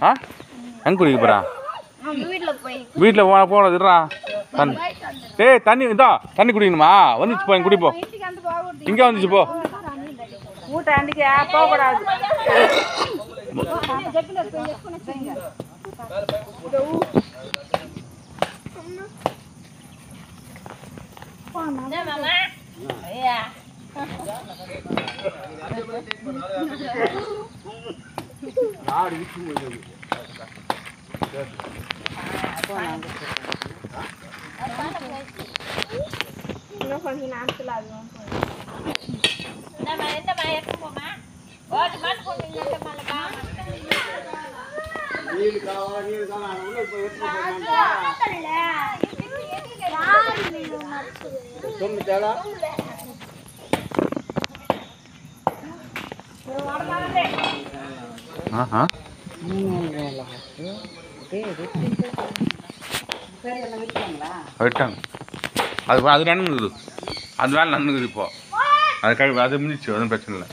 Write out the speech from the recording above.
ஆ எங்கே குடிக்க போகிறா வீட்டில் போனதுடா தண்ணி டேய் தண்ணி இந்தா தண்ணி குடிக்கணுமா வந்துச்சு போ குடிப்போ இங்கே வந்துச்சு போ வீட்டாண்டிக்கு போகக்கூடாது கொஞ்சம் நேரத்தில் அதுவும் விட்டாங்க அது நடந்துக்குது அது வேலை நடந்துக்குது இப்போ அது முடிஞ்சிச்சு ஒன்றும் பிரச்சனை இல்லை